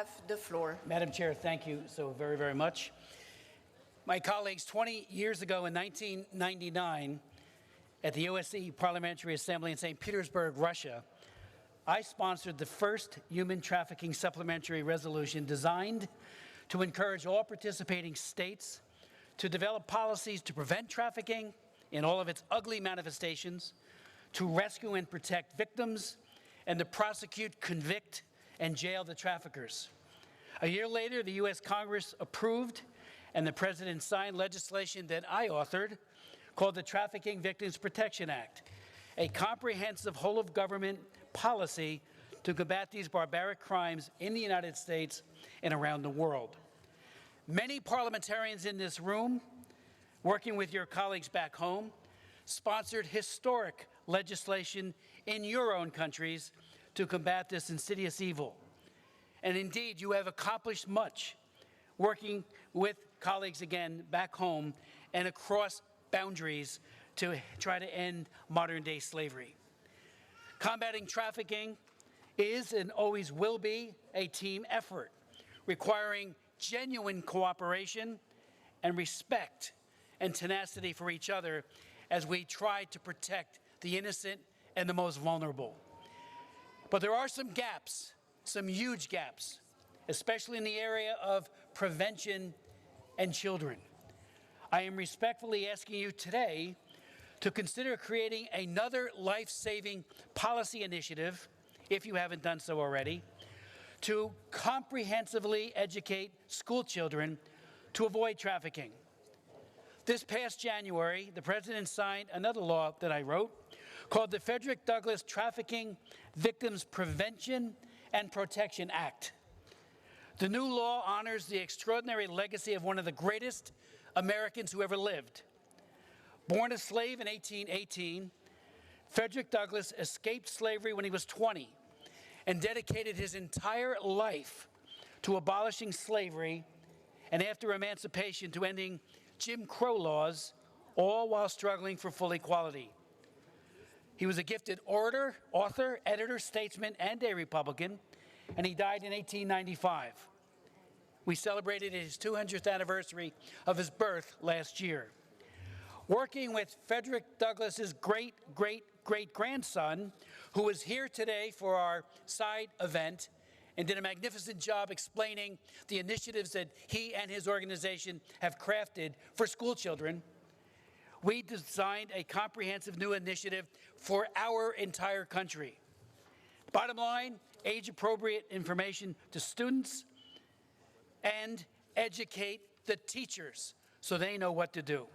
have the floor. Madam Chair, thank you so very, very much. My colleagues, 20 years ago in 1999, at the OSCE Parliamentary Assembly in St. Petersburg, Russia, I sponsored the first human trafficking supplementary resolution designed to encourage all participating states to develop policies to prevent trafficking in all of its ugly manifestations, to rescue and protect victims, and to prosecute, convict, and jail the traffickers. A year later, the U.S. Congress approved and the President signed legislation that I authored called the Trafficking Victims Protection Act, a comprehensive whole-of-government policy to combat these barbaric crimes in the United States and around the world. Many parliamentarians in this room, working with your colleagues back home, sponsored historic legislation in your own countries to combat this insidious evil. And indeed, you have accomplished much working with colleagues again back home and across boundaries to try to end modern-day slavery. Combating trafficking is and always will be a team effort, requiring genuine cooperation and respect and tenacity for each other as we try to protect the innocent and the most vulnerable. But there are some gaps, some huge gaps, especially in the area of prevention and children. I am respectfully asking you today to consider creating another life-saving policy initiative, if you haven't done so already, to comprehensively educate school children to avoid trafficking. This past January, the President signed another law that I wrote called the Frederick Douglass Trafficking Victims Prevention and Protection Act. The new law honors the extraordinary legacy of one of the greatest Americans who ever lived. Born a slave in 1818, Frederick Douglass escaped slavery when he was 20 and dedicated his entire life to abolishing slavery and after emancipation to ending Jim Crow laws, all while struggling for full equality. He was a gifted orator, author, editor, statesman, and a Republican, and he died in 1895. We celebrated his 200th anniversary of his birth last year. Working with Frederick Douglass's great-great-great-grandson, who is here today for our side event and did a magnificent job explaining the initiatives that he and his organization have crafted for school children, we designed a comprehensive new initiative for our entire country. Bottom line, age-appropriate information to students and educate the teachers so they know what to do.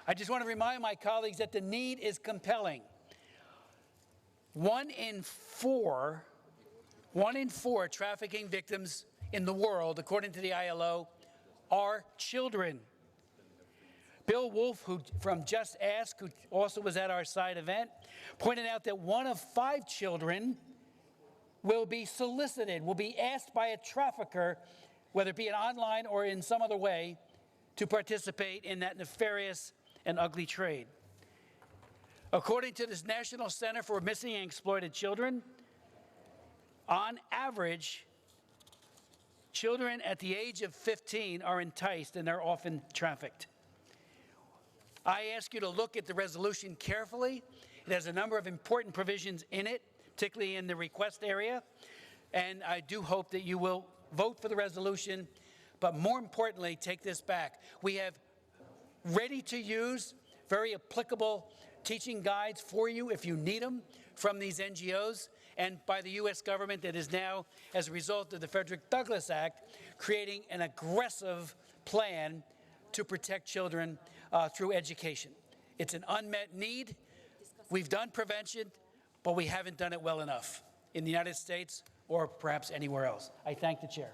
I just want to remind my colleagues that the need is compelling. One in four trafficking victims in the world, according to the ILO, are children. Bill Wolf, from Just Ask, who also was at our side event, pointed out that 1 of 5 children will be solicited, will be asked by a trafficker, whether it be online or in some other way, to participate in that nefarious and ugly trade. According to this National Center for Missing and Exploited Children, on average, children at the age of 15 are enticed and they're often trafficked. I ask you to look at the resolution carefully. It has a number of important provisions in it, particularly in the request area, and I do hope that you will vote for the resolution, but more importantly, take this back. We have ready-to-use, very applicable teaching guides for you if you need them from these NGOs and by the U.S. government that is now, as a result of the Frederick Douglass Act, creating an aggressive plan to protect children through education. It's an unmet need. We've done prevention, but we haven't done it well enough in the United States or perhaps anywhere else. I thank the chair.